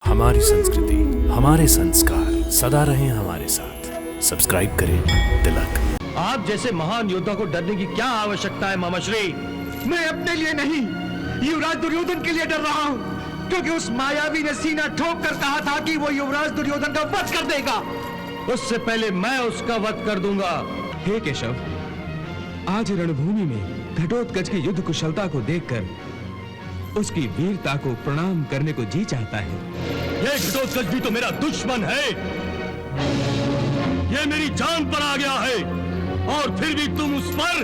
हमारी संस्कृति, हमारे संस्कार सदा रहें हमारे साथ। सब्सक्राइब करें तिलक। आप जैसे महान योद्धा को डरने की क्या आवश्यकता है मामाश्री? मैं अपने लिए नहीं, युवराज दुर्योधन के लिए डर रहा हूँ, क्योंकि उस मायावी ने सीना ठोक कर कहा था कि वो युवराज दुर्योधन का वध कर देगा। उससे पहले मैं उसका वध कर दूंगा। हे केशव, आज रणभूमि में घटोत्कच की युद्ध कुशलता को देखकर उसकी वीरता को प्रणाम करने को जी चाहता है। ये घटोत्कच भी तो मेरा दुश्मन है। ये मेरी जान पर आ गया है और फिर भी तुम उस पर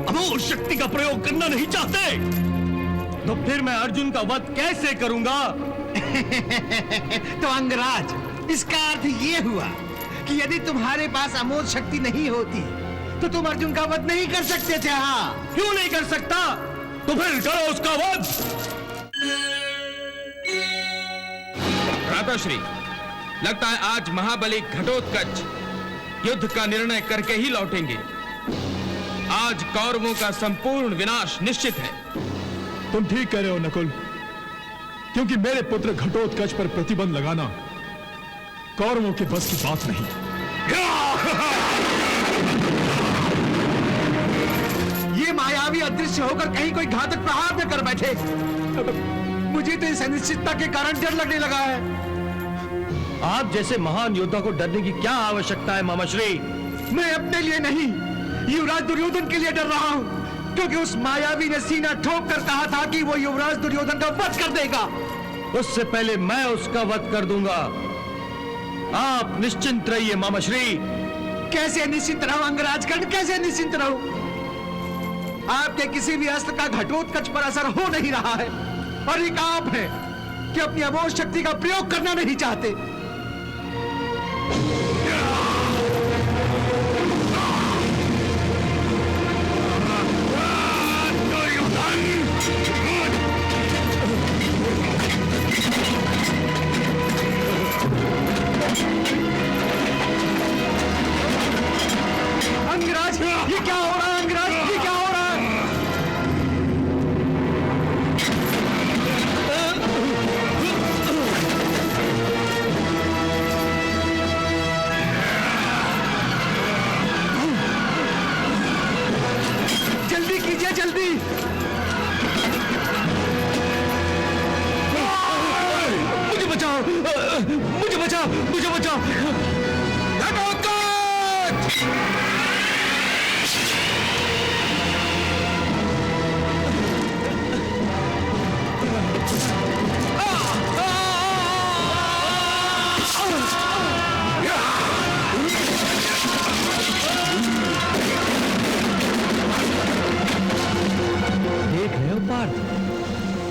अमोघ शक्ति का प्रयोग करना नहीं चाहते। तो फिर मैं अर्जुन का वध कैसे करूंगा? तो अंगराज, इसका अर्थ ये हुआ कि यदि तुम्हारे पास अमोघ शक्ति नहीं होती तो तुम अर्जुन का वध नहीं कर सकते थे। हाँ, क्यों नहीं कर सकता? तो फिर करो उसका वध। भ्राताश्री, लगता है आज महाबली घटोत्कच युद्ध का निर्णय करके ही लौटेंगे। आज कौरवों का संपूर्ण विनाश निश्चित है। तुम ठीक कह रहे हो नकुल, क्योंकि मेरे पुत्र घटोत्कच पर प्रतिबंध लगाना कौरवों के बस की बात नहीं। ये मायावी अदृश्य होकर कहीं कोई घातक प्रहार न कर बैठे। मुझे तो इस अनिश्चितता के कारण डर लगने लगा है। आप जैसे महान योद्धा को डरने की क्या आवश्यकता है मामाश्री? मैं अपने लिए नहीं, युवराज दुर्योधन के लिए डर रहा हूँ, क्योंकि उस मायावी ने सीना ठोक कर कहा था कि वो युवराज दुर्योधन का वध कर देगा। उससे पहले मैं उसका वध कर दूंगा। आप निश्चिंत रहिए मामाश्री। कैसे निश्चिंत रहूं अंगराज कर्ण, कैसे निश्चिंत रहूं? आपके किसी भी अस्त्र का घटोत्कच पर असर हो नहीं रहा है, और एक आप है कि अपनी अमोघ शक्ति का प्रयोग करना नहीं चाहते। अंगराज, ये क्या हो रहा है? अंगराज, ये क्या हो रहा है? जल्दी कीजिए, जल्दी। मुझे बचाओ, मुझे बचाओ, मुझे बचाओ। देख रहे हो पार्थ,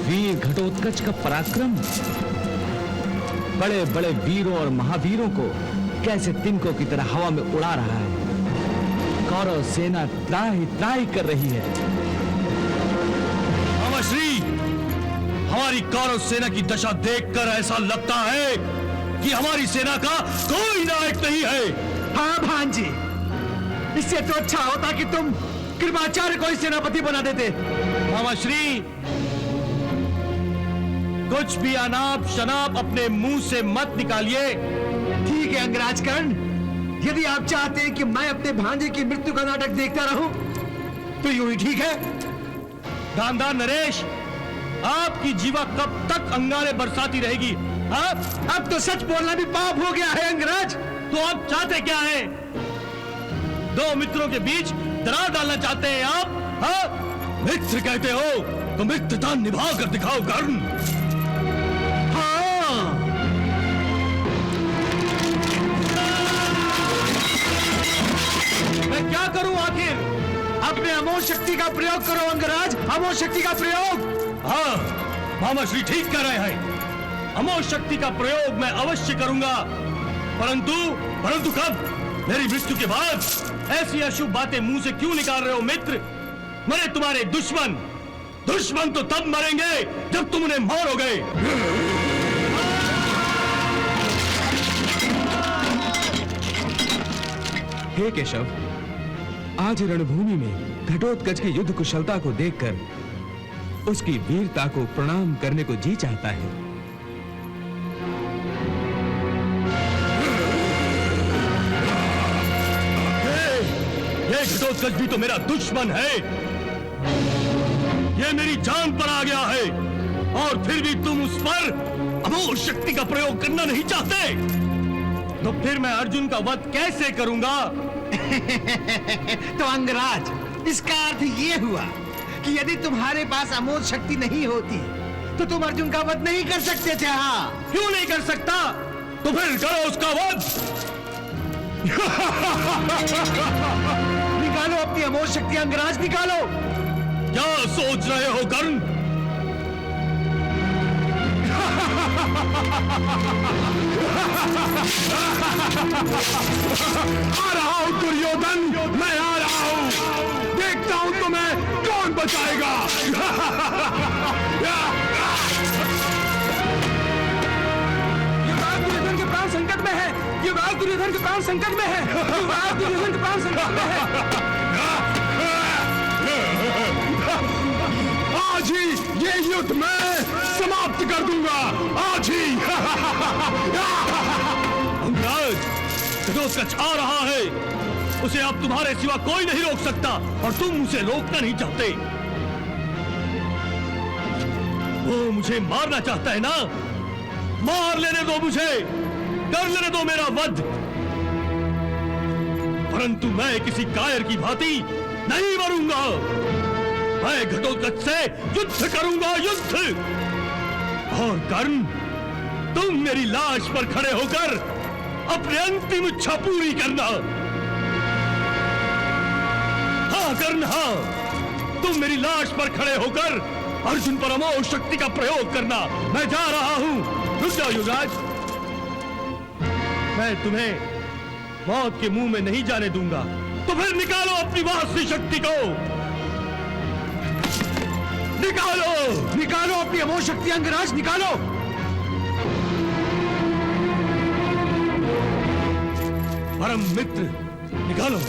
वीर घटोत्कच का पराक्रम। बड़े बड़े वीरों और महावीरों को कैसे तिनकों की तरह हवा में उड़ा रहा है। कौरव सेना त्राही त्राही कर रही है। मामाश्री, हमारी कौरव सेना की दशा देखकर ऐसा लगता है कि हमारी सेना का कोई नायक नहीं है। हाँ भांजी, इससे तो अच्छा होता कि तुम कृपाचार्य को ही सेनापति बना देते। मामाश्री, कुछ भी अनाप शनाप अपने मुंह से मत निकालिए। ठीक है अंगराज कर्ण, यदि आप चाहते हैं कि मैं अपने भांजे की मृत्यु का नाटक देखता रहूं, तो यूं ही ठीक है। दानदार नरेश, आपकी जीवा कब तक अंगारे बरसाती रहेगी? अब तो सच बोलना भी पाप हो गया है अंगराज। तो आप चाहते क्या हैं? दो मित्रों के बीच दरार डालना चाहते हैं आप? हाँ? मित्र कहते हो तो मित्रता निभा कर दिखाओ कर्ण। हाँ, मैं क्या करूं आखिर? अपने अमोघ शक्ति का प्रयोग करो अंगराज, अमोघ शक्ति का प्रयोग। हाँ, मामाश्री ठीक कह रहे हैं। अमोघ शक्ति का प्रयोग मैं अवश्य करूंगा, परंतु कब? मेरी मृत्यु के बाद? ऐसी अशुभ बातें मुंह से क्यों निकाल रहे हो मित्र? मरे तुम्हारे दुश्मन। दुश्मन तो तब मरेंगे जब तुम उन्हें मारोगे। हे केशव, आज रणभूमि में घटोत्कच की युद्ध कुशलता को देखकर उसकी वीरता को प्रणाम करने को जी चाहता है। घटोत्कच भी तो मेरा दुश्मन है। ये मेरी जान पर आ गया है और फिर भी तुम उस पर अमोघ शक्ति का प्रयोग करना नहीं चाहते। तो फिर मैं अर्जुन का वध कैसे करूंगा? तो अंगराज, इसका अर्थ ये हुआ कि यदि तुम्हारे पास अमोघ शक्ति नहीं होती तो तुम अर्जुन का वध नहीं कर सकते थे। हाँ, क्यों नहीं कर सकता? तो फिर करो उसका वध। निकालो अपनी अमोघ शक्ति अंगराज, निकालो। क्या सोच रहे हो कर्ण? आ रहा हूं दुर्योधन, मैं आ रहा हूं। देखता हूं तुम्हें कौन बचाएगा। युवराज दुर्योधन के प्राण संकट में है। युवराज दुर्योधन के प्राण संकट में है। युवराज दुर्योधन के प्राण संकट में है। आज ही ये युद्ध मैं समाप्त कर दूंगा, आज ही। अंगराज, घटोत्कच आ रहा है। उसे अब तुम्हारे सिवा कोई नहीं रोक सकता और तुम उसे रोकना नहीं चाहते। वो मुझे मारना चाहता है ना? मार लेने दो मुझे, कर लेने दो मेरा वध। परंतु मैं किसी कायर की भांति नहीं मरूंगा। मैं घटोत्कच से युद्ध करूंगा, युद्ध। और कर्ण, तुम मेरी लाश पर खड़े होकर अपनी अंतिम इच्छा पूरी करना। हाँ कर्ण, हाँ, तुम मेरी लाश पर खड़े होकर अर्जुन पर अमोघ शक्ति का प्रयोग करना। मैं जा रहा हूं। रुक जाओ युवराज, मैं तुम्हें मौत के मुंह में नहीं जाने दूंगा। तो फिर निकालो अपनी वास्तविक शक्ति को, निकालो, निकालो अपनी अमोघ शक्ति अंगराज, निकालो। परम मित्र, निकालो।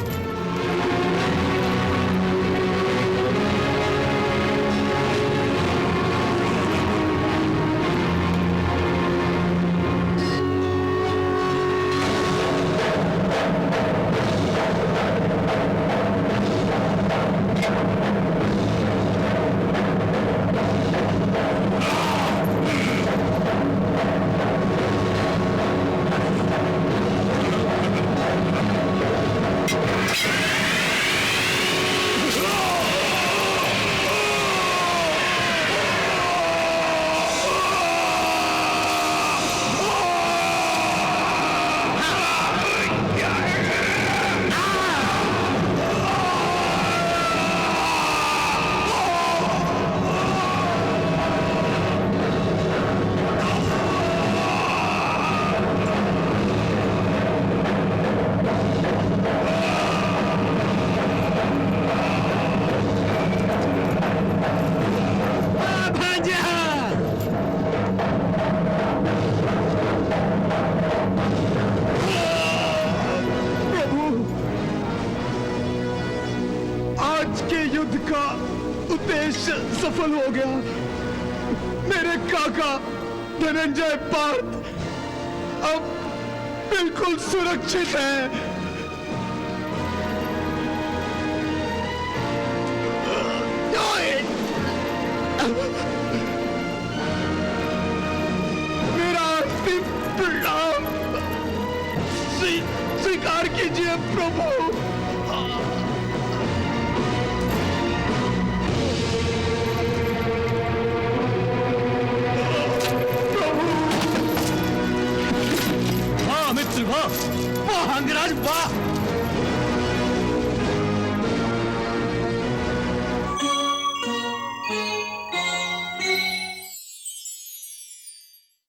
उद्देश्य सफल हो गया। मेरे काका धनंजय पार्थ अब बिल्कुल सुरक्षित है। मेरा अंतिम प्रणाम स्वीकार कीजिए प्रभु। वाह मित्र, वाह, वाह अंगराज, वाह।